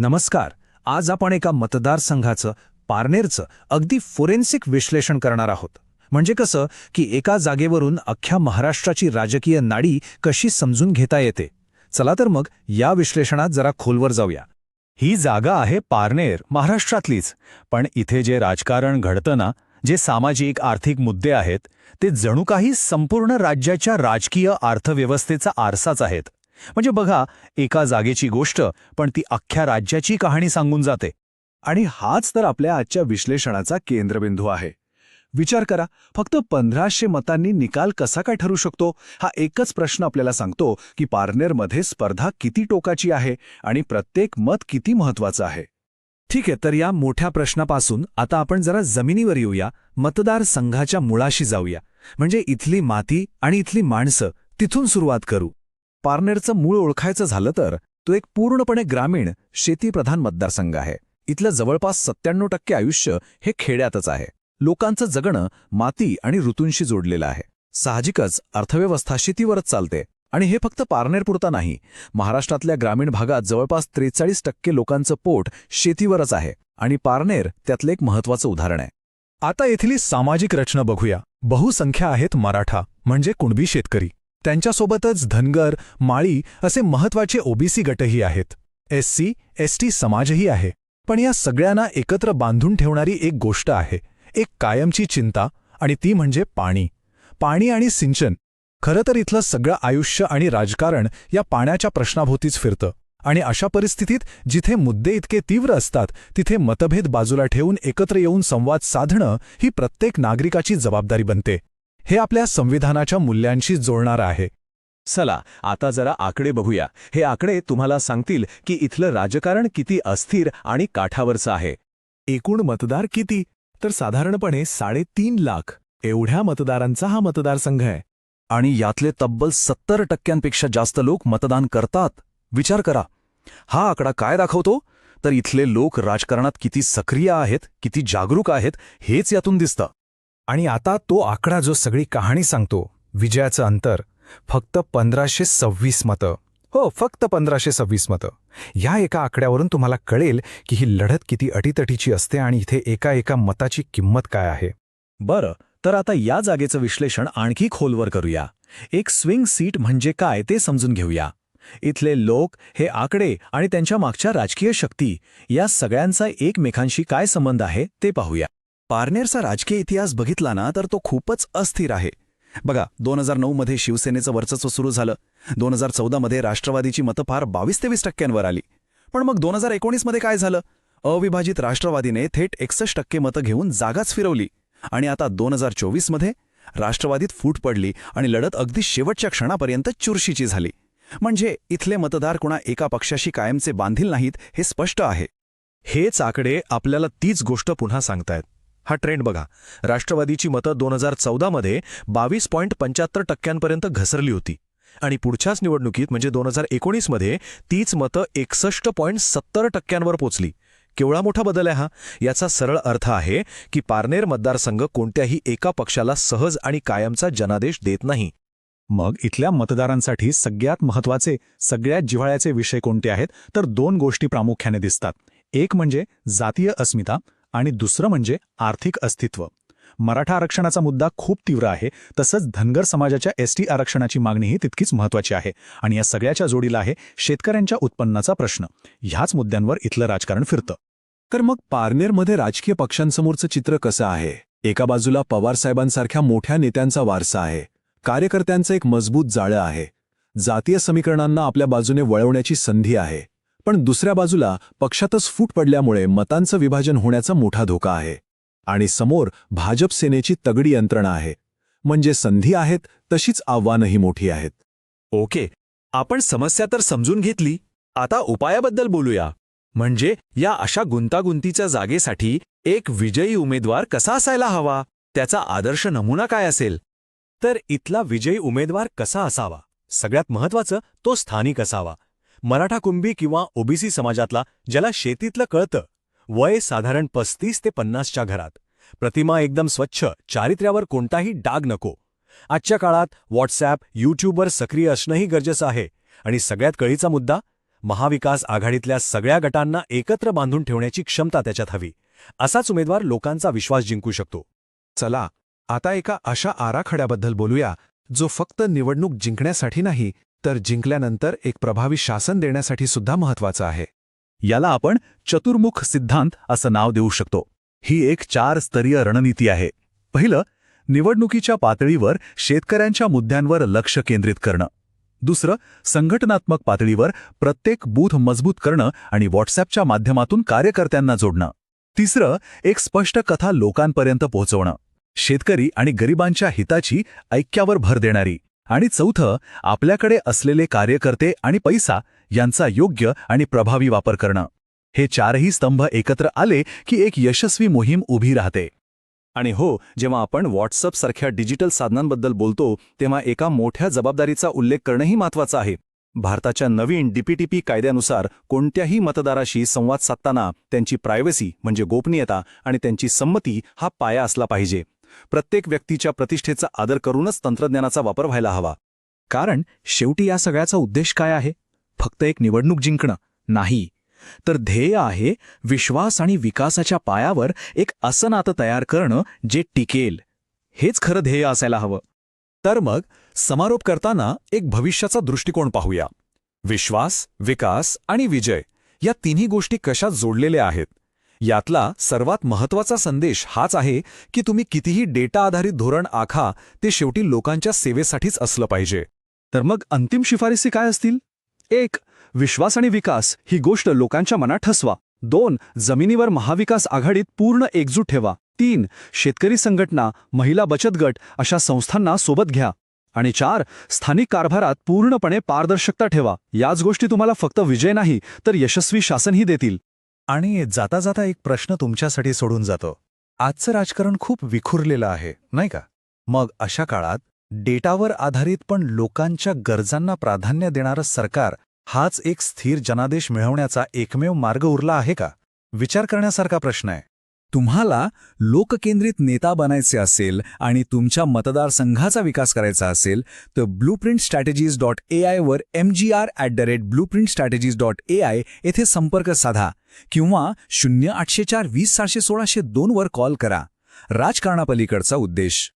नमस्कार. आज आपण एका मतदारसंघाचं पारनेरचं अगदी फोरेन्सिक विश्लेषण करणार आहोत. म्हणजे कसं की एका जागेवरून अख्ख्या महाराष्ट्राची राजकीय नाडी कशी समजून घेता येते. चला तर मग या विश्लेषणात जरा खोलवर जाऊया. ही जागा आहे पारनेर, महाराष्ट्रातलीच. पण इथे जे राजकारण घडतं ना, जे सामाजिक आर्थिक मुद्दे आहेत, ते जणू काही संपूर्ण राज्याच्या राजकीय अर्थव्यवस्थेचा आरसाच आहेत. म्हणजे बघा, एका जागेची गोष्ट पण ती अख्ख्या राज्याची कहाणी सांगून जाते. आणि हाच तर आपल्या आजच्या विश्लेषणाचा केंद्रबिंदू आहे. विचार करा, फक्त 1500 मतांनी निकाल कसा काय ठरू शकतो? हा एकच प्रश्न आपल्याला सांगतो की पारनेरमध्ये स्पर्धा किती टोकाची आहे आणि प्रत्येक मत किती महत्वाचं आहे. ठीक आहे, तर या मोठ्या प्रश्नापासून आता आपण जरा जमिनीवर येऊया, मतदारसंघाच्या मुळाशी जाऊया. म्हणजे इथली माती आणि इथली माणसं, तिथून सुरुवात करू. पारनेरचं मूळ ओळखायचं झालं तर तो एक पूर्णपणे ग्रामीण, शेतीप्रधान मतदारसंघ आहे. इथलं जवळपास 97% आयुष्य हे खेड्यातच आहे. लोकांचं जगणं माती आणि ऋतूंशी जोडलेलं आहे. साहजिकच अर्थव्यवस्था शेतीवरच चालते. आणि हे फक्त पारनेरपुरता नाही, महाराष्ट्रातल्या ग्रामीण भागात जवळपास 43% लोकांचं पोट शेतीवरच आहे. आणि पारनेर त्यातलं एक महत्त्वाचं उदाहरण आहे. आता इथली सामाजिक रचना बघूया. बहुसंख्या आहेत मराठा, म्हणजे कुणबी शेतकरी. त्यांच्यासोबतच धनगर, माळी असे महत्त्वाचे ओबीसी गटही आहेत. एससी, एसटी समाजही आहे. पण या सगळ्यांना एकत्र बांधून ठेवणारी एक गोष्ट आहे, एक कायमची चिंता, आणि ती म्हणजे पाणी. पाणी आणि सिंचन. खरं तर इथलं सगळं आयुष्य आणि राजकारण या पाण्याच्या प्रश्नाभोवतीच फिरतं. आणि अशा परिस्थितीत जिथे मुद्दे इतके तीव्र असतात, तिथे मतभेद बाजूला ठेवून एकत्र येऊन संवाद साधणं ही प्रत्येक नागरिकाची जबाबदारी बनते. हे आपल्या संविधानाच्या मूल्यांशी जोडणारं आहे. चला आता जरा आकडे बघूया. हे आकडे तुम्हाला सांगतील की इथलं राजकारण किती अस्थिर आणि काठावरचं आहे. एकूण मतदार किती? तर साधारणपणे 3.5 लाख एवढ्या मतदारांचा हा मतदारसंघ आहे. आणि यातले तब्बल 70% जास्त लोक मतदान करतात. विचार करा, हा आकडा काय दाखवतो? तर इथले लोक राजकारणात किती सक्रिय आहेत, किती जागरूक आहेत, हेच यातून दिसतं. आणि आता तो आकडा जो सगळी कहाणी सांगतो, विजयाचं अंतर फक्त 1526 मतं. हो, फक्त 1526 मतं. या एका आकड्यावरून तुम्हाला कळेल की ही लढत किती अटीतटीची असते आणि इथे एका मताची किंमत काय आहे. बरं, तर आता या जागेचं विश्लेषण आणखी खोलवर करूया. एक स्विंग सीट म्हणजे काय ते समजून घेऊया. इथले लोक, हे आकडे आणि त्यांच्या मागच्या राजकीय शक्ती, या सगळ्यांचा एकमेकांशी काय संबंध आहे ते पाहूया. पारनेरचा राजकीय इतिहास बघितला ना तर तो खूपच अस्थिर आहे. बघा, 2009 मध्ये शिवसेनेचं वर्चस्व सुरू झालं. 2014 मध्ये राष्ट्रवादीची मतं फार 22-23% आली. पण मग 2019 मध्ये काय झालं? अविभाजित राष्ट्रवादीने थेट 61% मतं घेऊन जागाच फिरवली. आणि आता 2024 मध्ये राष्ट्रवादीत फूट पडली आणि लढत अगदी शेवटच्या क्षणापर्यंत चुरशीची झाली. म्हणजे इथले मतदार कुणा एका पक्षाशी कायमचे बांधील नाहीत, हे स्पष्ट आहे. हेच आकडे आपल्याला तीच गोष्ट पुन्हा सांगतायत. हा ट्रेंड बघा. राष्ट्रवादीची मतं 2014 मध्ये 22.75% घसरली होती. आणि पुढच्याच निवडणुकीत म्हणजे 2019 मध्ये तीच मतं 61.70% पोचली. केवढा मोठा बदल आहे हा. याचा सरळ अर्थ आहे की पारनेर मतदारसंघ कोणत्याही एका पक्षाला सहज आणि कायमचा जनादेश देत नाही. मग इथल्या मतदारांसाठी सगळ्यात महत्त्वाचे, सगळ्यात जिव्हाळ्याचे विषय कोणते आहेत? तर 2 गोष्टी प्रामुख्याने दिसतात. एक म्हणजे जातीय अस्मिता आणि दुसरं म्हणजे आर्थिक अस्तित्व. मराठा आरक्षणाचा मुद्दा खूप तीव्र आहे. तसंच धनगर समाजाच्या एसटी आरक्षणाची मागणीही तितकीच महत्त्वाची आहे. आणि या सगळ्याच्या जोडीला आहे शेतकऱ्यांच्या उत्पन्नाचा प्रश्न. ह्याच मुद्द्यांवर इथलं राजकारण फिरतं. तर मग पारनेरमध्ये राजकीय पक्षांसमोरचं चित्र कसं आहे? एका बाजूला पवारसाहेबांसारख्या मोठ्या नेत्यांचा वारसा आहे. कार्यकर्त्यांचं एक मजबूत जाळं आहे. जातीय समीकरणांना आपल्या बाजूने वळवण्याची संधी आहे. पण दुसऱ्या बाजूला पक्षातच फूट पडल्यामुळे मतांचं विभाजन होण्याचा मोठा धोका आहे. आणि समोर भाजप सेनेची तगडी यंत्रणा आहे. म्हणजे संधी आहेत, तशीच आव्हानंही मोठी आहेत. ओके, आपण समस्या तर समजून घेतली. आता उपायाबद्दल बोलूया. म्हणजे या अशा गुंतागुंतीच्या जागेसाठी एक विजयी उमेदवार कसा असायला हवा? त्याचा आदर्श नमुना काय असेल? तर इथला विजयी उमेदवार कसा असावा? सगळ्यात महत्त्वाचं, तो स्थानिक असावा. मराठा कुणबी किंवा ओबीसी समाजातला, ज्याला शेतीतलं कळतं. वय साधारण 35 ते 50च्या घरात. प्रतिमा एकदम स्वच्छ, चारित्र्यावर कोणताही डाग नको. आजच्या काळात व्हॉट्सॲप, यूट्यूबवर सक्रिय असणंही गरजेचं आहे. आणि सगळ्यात कळीचा मुद्दा, महाविकास आघाडीतल्या सगळ्या गटांना एकत्र बांधून ठेवण्याची क्षमता त्याच्यात हवी. असाच उमेदवार लोकांचा विश्वास जिंकू शकतो. चला आता एका अशा आराखड्याबद्दल बोलूया जो फक्त निवडणूक जिंकण्यासाठी नाही तर जिंकल्यानंतर एक प्रभावी शासन देण्यासाठी सुद्धा महत्वाचा आहे. याला आपण चतुर्मुख सिद्धांत असं नाव देऊ शकतो. ही एक 4 स्तरीय रणनीती आहे. पहिलं, निवडणुकीच्या पातळीवर शेतकऱ्यांच्या मुद्द्यांवर लक्ष केंद्रित करणं. दुसरं, संघटनात्मक पातळीवर प्रत्येक बूथ मजबूत करणं आणि व्हॉट्सॲपच्या माध्यमातून कार्यकर्त्यांना जोडणं. तिसरं, एक स्पष्ट कथा लोकांपर्यंत पोहोचवणं, शेतकरी आणि गरिबांच्या हिताची ऐक्यावर भर देणारी. आणि चौथं, आपल्याकडे असलेले कार्यकर्ते आणि पैसा यांचा योग्य आणि प्रभावी वापर करणं. हे 4ही स्तंभ एकत्र आले की एक यशस्वी मोहीम उभी राहते. आणि हो, जेव्हा आपण व्हॉट्सअप सारख्या डिजिटल साधनांबद्दल बोलतो तेव्हा एका मोठ्या जबाबदारीचा उल्लेख करणंही महत्त्वाचं आहे. भारताच्या नवीन DPTP कायद्यानुसार कोणत्याही मतदाराशी संवाद साधताना त्यांची प्रायव्हसी म्हणजे गोपनीयता आणि त्यांची संमती हा पाया असला पाहिजे. प्रत्येक व्यक्तीच्या प्रतिष्ठेचा आदर करूनच तंत्रज्ञानाचा वापर व्हायला हवा. कारण शेवटी या सगळ्याचा उद्देश काय आहे? फक्त एक निवडणूक जिंकणं नाही, तर ध्येय आहे विश्वास आणि विकासाच्या पायावर एक असं नातं तयार करणं जे टिकेल. हेच खरं ध्येय असायला हवं. तर मग समारोप करताना एक भविष्याचा दृष्टिकोन पाहूया. विश्वास, विकास आणि विजय या तिन्ही गोष्टी कशा जोडलेल्या आहेत. यातला सर्वात महत्त्वाचा संदेश हाच आहे की तुम्ही कितीही डेटा आधारित धोरण आखा ते शेवटी लोकांच्या सेवेसाठीच असलं पाहिजे. तर मग अंतिम शिफारसी काय असतील? 1. विश्वास आणि विकास ही गोष्ट लोकांच्या मनात ठसवा. 2. जमिनीवर महाविकास आघाडीत पूर्ण एकजूट ठेवा. 3. शेतकरी संघटना, महिला बचत गट अशा संस्थांना सोबत घ्या. आणि 4. स्थानिक कारभारात पूर्णपणे पारदर्शकता ठेवा. याच गोष्टी तुम्हाला फक्त विजय नाही तर यशस्वी शासनही देतील. आणि जाता जाता एक प्रश्न तुमच्यासाठी सोडून जातो. आजचं राजकारण खूप विखुरलेलं आहे, नाही का? मग अशा काळात डेटावर आधारित पण लोकांच्या गरजांना प्राधान्य देणारं सरकार हाच एक स्थिर जनादेश मिळवण्याचा एकमेव मार्ग उरला आहे का? विचार करण्यासारखा प्रश्न आहे. तुम्हाला लोककेंद्रित नेता बनायचे असेल आणि तुमच्या मतदारसंघाचा विकास करायचा असेल तर blueprintstrategies.ai वर mgr@blueprintstrategies.ai येथे संपर्क साधा किंवा 0804 20 716 2 वर कॉल करा. राजकारणापलीकडचा उद्देश.